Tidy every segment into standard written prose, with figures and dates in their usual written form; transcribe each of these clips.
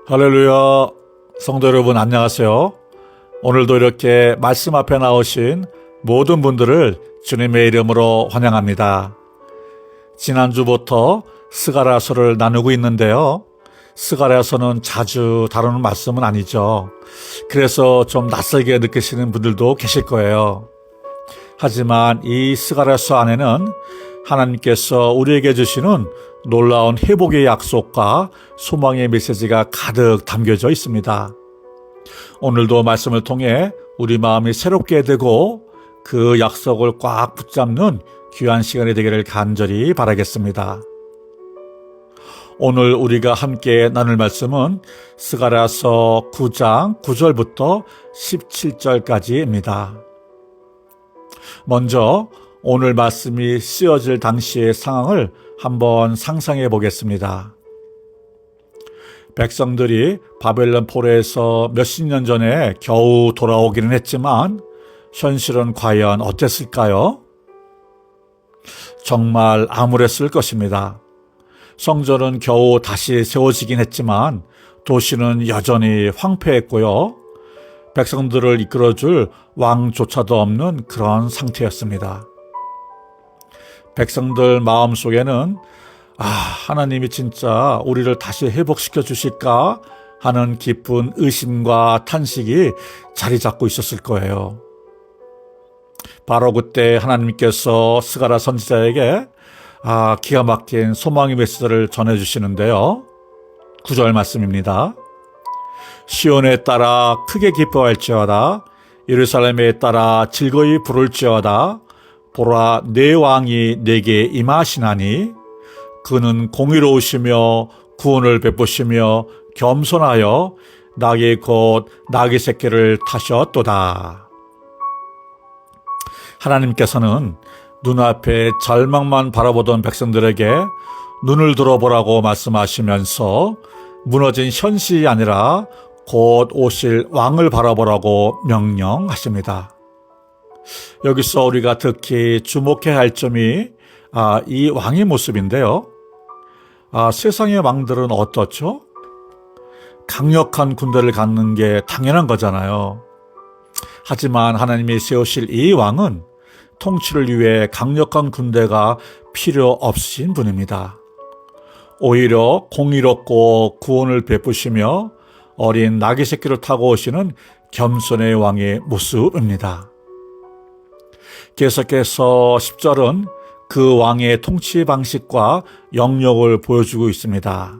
할렐루야. 성도 여러분 안녕하세요. 오늘도 이렇게 말씀 앞에 나오신 모든 분들을 주님의 이름으로 환영합니다. 지난주부터 스가랴서를 나누고 있는데요. 스가랴서는 자주 다루는 말씀은 아니죠. 그래서 좀 낯설게 느끼시는 분들도 계실 거예요. 하지만 이 스가랴서 안에는 하나님께서 우리에게 주시는 놀라운 회복의 약속과 소망의 메시지가 가득 담겨져 있습니다. 오늘도 말씀을 통해 우리 마음이 새롭게 되고 그 약속을 꽉 붙잡는 귀한 시간이 되기를 간절히 바라겠습니다. 오늘 우리가 함께 나눌 말씀은 스가랴서 9장 9절부터 17절까지입니다. 먼저 오늘 말씀이 쓰여질 당시의 상황을 한번 상상해 보겠습니다. 백성들이 바벨론 포로에서 몇십 년 전에 겨우 돌아오기는 했지만 현실은 과연 어땠을까요? 정말 암울했을 것입니다. 성전은 겨우 다시 세워지긴 했지만 도시는 여전히 황폐했고요. 백성들을 이끌어줄 왕조차도 없는 그런 상태였습니다. 백성들 마음속에는 하나님이 진짜 우리를 다시 회복시켜 주실까 하는 깊은 의심과 탄식이 자리 잡고 있었을 거예요. 바로 그때 하나님께서 스가랴 선지자에게 기가 막힌 소망의 메시지를 전해주시는데요. 9절 말씀입니다. 시온에 따라 크게 기뻐할지어다. 예루살렘에 따라 즐거이 부를지어다. 보라, 내 왕이 내게 임하시나니 그는 공의로우시며 구원을 베푸시며 겸손하여 낙의 곧 낙의 새끼를 타셨도다. 하나님께서는 눈앞에 절망만 바라보던 백성들에게 눈을 들어보라고 말씀하시면서 무너진 현실이 아니라 곧 오실 왕을 바라보라고 명령하십니다. 여기서 우리가 특히 주목해야 할 점이 이 왕의 모습인데요. 세상의 왕들은 어떻죠? 강력한 군대를 갖는 게 당연한 거잖아요. 하지만 하나님이 세우실 이 왕은 통치를 위해 강력한 군대가 필요 없으신 분입니다. 오히려 공의롭고 구원을 베푸시며 어린 나귀 새끼를 타고 오시는 겸손의 왕의 모습입니다. 계속해서 10절은 그 왕의 통치 방식과 영역을 보여주고 있습니다.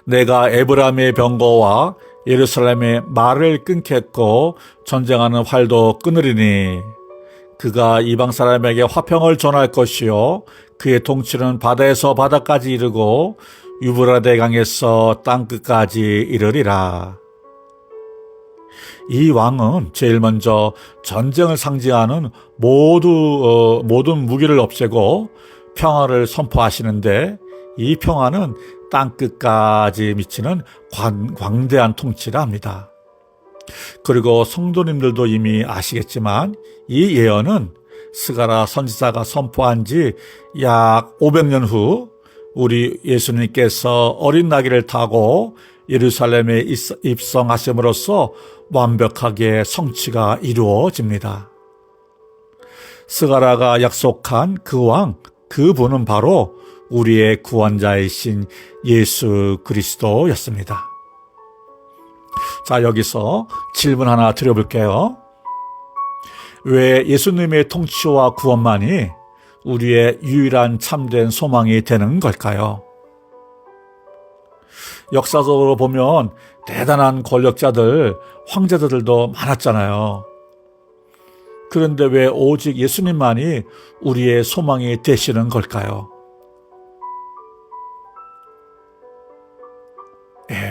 내가 에브라임의 병거와 예루살렘의 말을 끊겠고 전쟁하는 활도 끊으리니 그가 이방 사람에게 화평을 전할 것이요 그의 통치는 바다에서 바다까지 이르고 유브라데 강에서 땅끝까지 이르리라. 이 왕은 제일 먼저 전쟁을 상징하는 모든 무기를 없애고 평화를 선포하시는데 이 평화는 땅끝까지 미치는 광대한 통치라 합니다. 그리고 성도님들도 이미 아시겠지만 이 예언은 스가랴 선지자가 선포한 지 약 500년 후 우리 예수님께서 어린 나귀를 타고 예루살렘에 입성하심으로써 완벽하게 성취가 이루어집니다. 스가랴가 약속한 그 왕, 그분은 바로 우리의 구원자이신 예수 그리스도였습니다. 자, 여기서 질문 하나 드려볼게요. 왜 예수님의 통치와 구원만이 우리의 유일한 참된 소망이 되는 걸까요? 역사적으로 보면 대단한 권력자들, 황제들도 많았잖아요. 그런데 왜 오직 예수님만이 우리의 소망이 되시는 걸까요?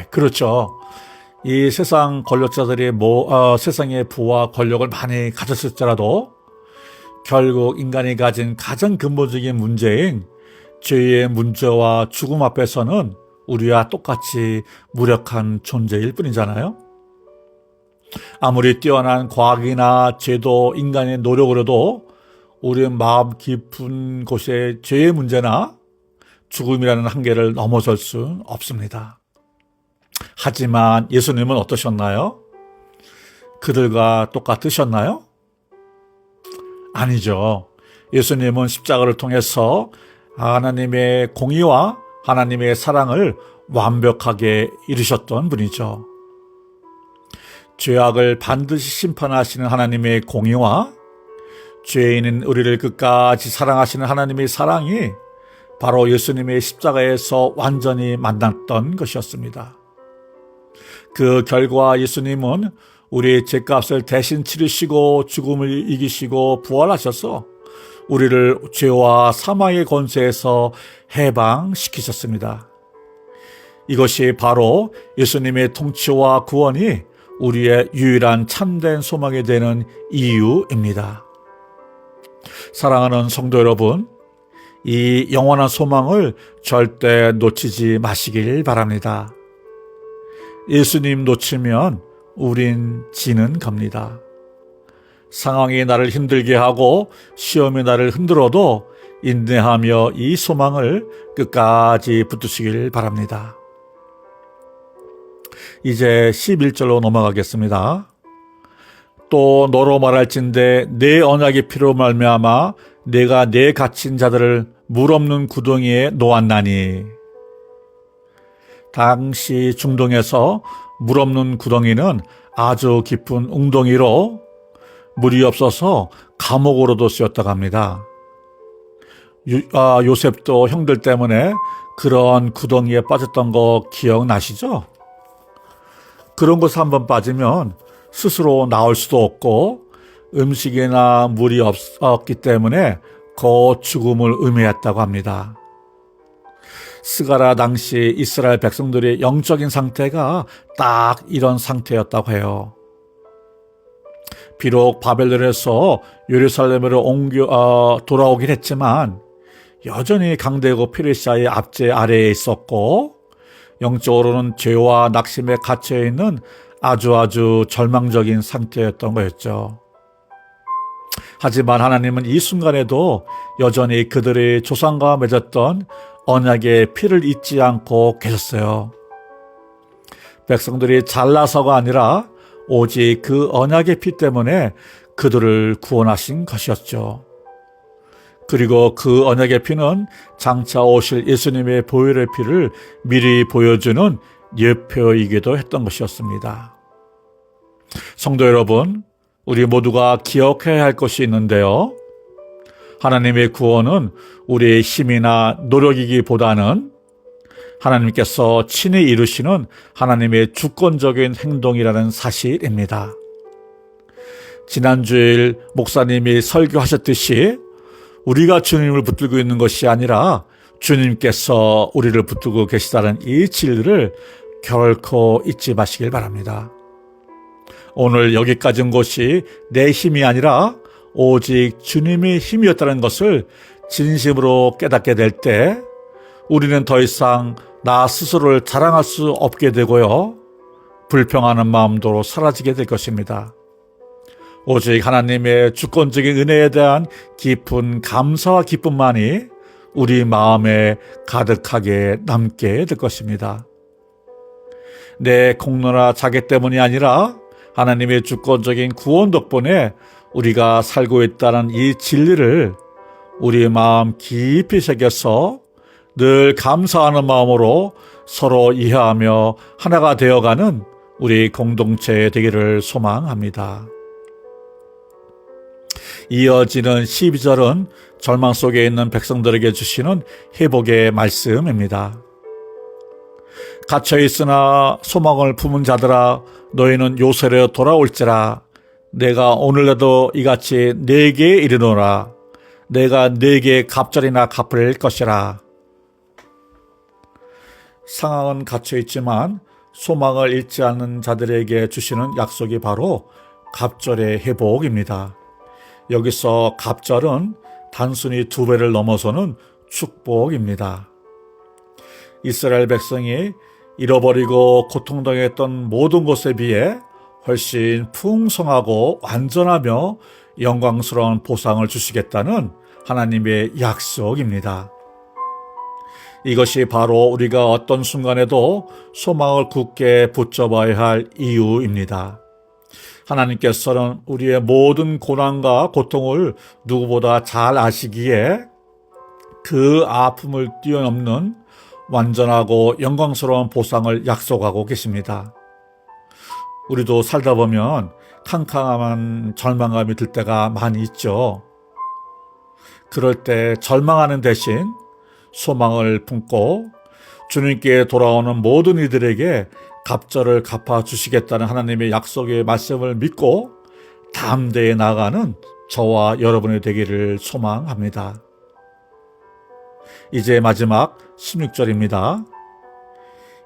그렇죠. 이 세상 권력자들이 세상의 부와 권력을 많이 가졌을지라도 결국 인간이 가진 가장 근본적인 문제인 죄의 문제와 죽음 앞에서는 우리와 똑같이 무력한 존재일 뿐이잖아요. 아무리 뛰어난 과학이나 제도, 인간의 노력으로도 우리 마음 깊은 곳에 죄의 문제나 죽음이라는 한계를 넘어설 수 없습니다. 하지만 예수님은 어떠셨나요? 그들과 똑같으셨나요? 아니죠. 예수님은 십자가를 통해서 하나님의 공의와 하나님의 사랑을 완벽하게 이루셨던 분이죠. 죄악을 반드시 심판하시는 하나님의 공의와 죄인인 우리를 끝까지 사랑하시는 하나님의 사랑이 바로 예수님의 십자가에서 완전히 만났던 것이었습니다. 그 결과 예수님은 우리의 죄값을 대신 치르시고 죽음을 이기시고 부활하셔서 우리를 죄와 사망의 권세에서 해방시키셨습니다. 이것이 바로 예수님의 통치와 구원이 우리의 유일한 참된 소망이 되는 이유입니다. 사랑하는 성도 여러분, 이 영원한 소망을 절대 놓치지 마시길 바랍니다. 예수님 놓치면 우린 지는 겁니다. 상황이 나를 힘들게 하고 시험이 나를 흔들어도 인내하며 이 소망을 끝까지 붙드시길 바랍니다. 이제 11절로 넘어가겠습니다. 또 너로 말할진대 내 언약의 피로 말미암아 내가 내 갇힌 자들을 물 없는 구덩이에 놓았나니. 당시 중동에서 물 없는 구덩이는 아주 깊은 웅덩이로 물이 없어서 감옥으로도 쓰였다고 합니다. 요셉도 형들 때문에 그런 구덩이에 빠졌던 거 기억나시죠? 그런 곳에 한번 빠지면 스스로 나올 수도 없고 음식이나 물이 없기 때문에 곧 죽음을 의미했다고 합니다. 스가랴 당시 이스라엘 백성들의 영적인 상태가 딱 이런 상태였다고 해요. 비록 바벨론에서 예루살렘으로 돌아오긴 했지만 여전히 강대국 페르시아의 압제 아래에 있었고 영적으로는 죄와 낙심에 갇혀 있는 아주 절망적인 상태였던 거였죠. 하지만 하나님은 이 순간에도 여전히 그들의 조상과 맺었던 언약의 피를 잊지 않고 계셨어요. 백성들이 잘나서가 아니라 오직 그 언약의 피 때문에 그들을 구원하신 것이었죠. 그리고 그 언약의 피는 장차 오실 예수님의 보혈의 피를 미리 보여주는 예표이기도 했던 것이었습니다. 성도 여러분, 우리 모두가 기억해야 할 것이 있는데요. 하나님의 구원은 우리의 힘이나 노력이기보다는 하나님께서 친히 이루시는 하나님의 주권적인 행동이라는 사실입니다. 지난주일 목사님이 설교하셨듯이 우리가 주님을 붙들고 있는 것이 아니라 주님께서 우리를 붙들고 계시다는 이 진리를 결코 잊지 마시길 바랍니다. 오늘 여기까지 온 것이 내 힘이 아니라 오직 주님의 힘이었다는 것을 진심으로 깨닫게 될 때 우리는 더 이상 나 스스로를 자랑할 수 없게 되고요. 불평하는 마음도 사라지게 될 것입니다. 오직 하나님의 주권적인 은혜에 대한 깊은 감사와 기쁨만이 우리 마음에 가득하게 남게 될 것입니다. 내 공로나 자기 때문이 아니라 하나님의 주권적인 구원 덕분에 우리가 살고 있다는 이 진리를 우리 마음 깊이 새겨서 늘 감사하는 마음으로 서로 이해하며 하나가 되어가는 우리 공동체 되기를 소망합니다. 이어지는 12절은 절망 속에 있는 백성들에게 주시는 회복의 말씀입니다. 갇혀있으나 소망을 품은 자들아 너희는 요새로 돌아올지라. 내가 오늘날도 이같이 네게 이르노라. 내가 네게 갑절이나 갚을 것이라. 상황은 갇혀있지만 소망을 잃지 않는 자들에게 주시는 약속이 바로 갑절의 회복입니다. 여기서 갑절은 단순히 2배를 넘어서는 축복입니다. 이스라엘 백성이 잃어버리고 고통당했던 모든 것에 비해 훨씬 풍성하고 완전하며 영광스러운 보상을 주시겠다는 하나님의 약속입니다. 이것이 바로 우리가 어떤 순간에도 소망을 굳게 붙잡아야 할 이유입니다. 하나님께서는 우리의 모든 고난과 고통을 누구보다 잘 아시기에 그 아픔을 뛰어넘는 완전하고 영광스러운 보상을 약속하고 계십니다. 우리도 살다 보면 캄캄한 절망감이 들 때가 많이 있죠. 그럴 때 절망하는 대신 소망을 품고 주님께 돌아오는 모든 이들에게 갑절을 갚아주시겠다는 하나님의 약속의 말씀을 믿고 담대히 나아가는 저와 여러분이 되기를 소망합니다. 이제 마지막 16절입니다.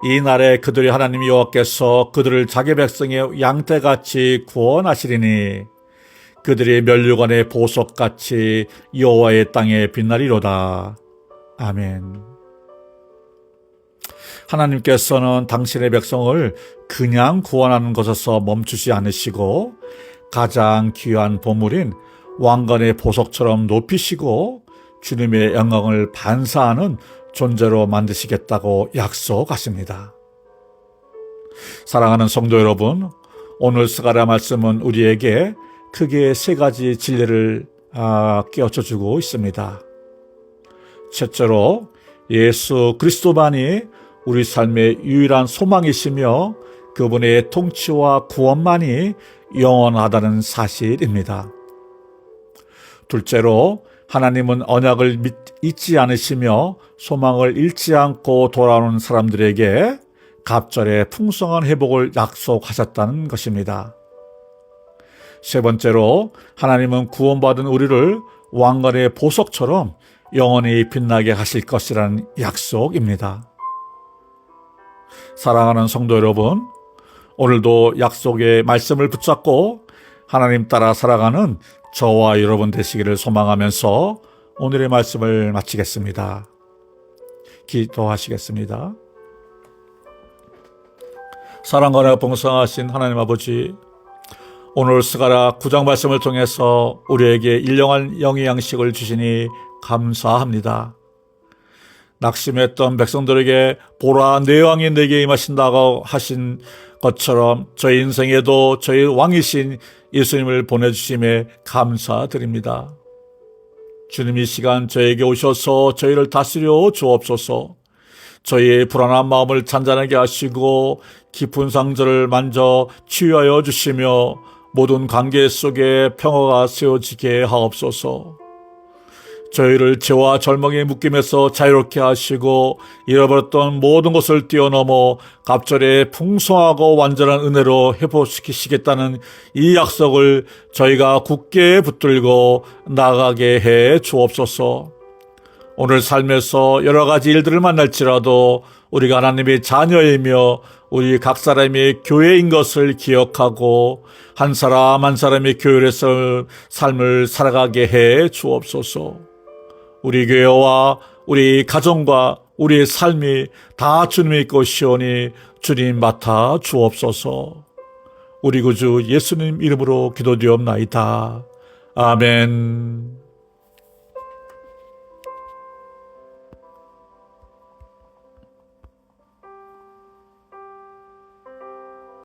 이 날에 그들이 하나님 여호와께서 그들을 자기 백성의 양떼같이 구원하시리니 그들이 면류관의 보석같이 여호와의 땅에 빛나리로다. 아멘. 하나님께서는 당신의 백성을 그냥 구원하는 것에서 멈추지 않으시고 가장 귀한 보물인 왕관의 보석처럼 높이시고 주님의 영광을 반사하는 존재로 만드시겠다고 약속하십니다. 사랑하는 성도 여러분, 오늘 스가랴 말씀은 우리에게 크게 세 가지 진리를 깨우쳐주고 있습니다. 첫째로 예수 그리스도만이 우리 삶의 유일한 소망이시며 그분의 통치와 구원만이 영원하다는 사실입니다. 둘째로 하나님은 언약을 잊지 않으시며 소망을 잃지 않고 돌아오는 사람들에게 갑절의 풍성한 회복을 약속하셨다는 것입니다. 세 번째로 하나님은 구원받은 우리를 왕관의 보석처럼 영원히 빛나게 하실 것이라는 약속입니다. 사랑하는 성도 여러분, 오늘도 약속의 말씀을 붙잡고 하나님 따라 살아가는 저와 여러분 되시기를 소망하면서 오늘의 말씀을 마치겠습니다. 기도하시겠습니다. 사랑과 봉사하신 하나님 아버지, 오늘 스가랴 9장 말씀을 통해서 우리에게 일용할 영의 양식을 주시니 감사합니다. 낙심했던 백성들에게 보라 내 왕이 내게 임하신다고 하신 것처럼 저희 인생에도 저희 왕이신 예수님을 보내주심에 감사드립니다. 주님 이 시간 저에게 오셔서 저희를 다스려 주옵소서. 저희의 불안한 마음을 잔잔하게 하시고 깊은 상처를 만져 치유하여 주시며 모든 관계 속에 평화가 세워지게 하옵소서. 저희를 죄와 절망의 묶임에서 자유롭게 하시고 잃어버렸던 모든 것을 뛰어넘어 갑절의 풍성하고 완전한 은혜로 회복시키시겠다는 이 약속을 저희가 굳게 붙들고 나가게 해 주옵소서. 오늘 삶에서 여러 가지 일들을 만날지라도 우리가 하나님의 자녀이며 우리 각 사람의 교회인 것을 기억하고 한 사람 한 사람의 교회에서 삶을 살아가게 해 주옵소서. 우리 교회와 우리 가정과 우리의 삶이 다 주님의 것이오니 주님 맡아 주옵소서. 우리 구주 예수님 이름으로 기도드리옵나이다. 아멘.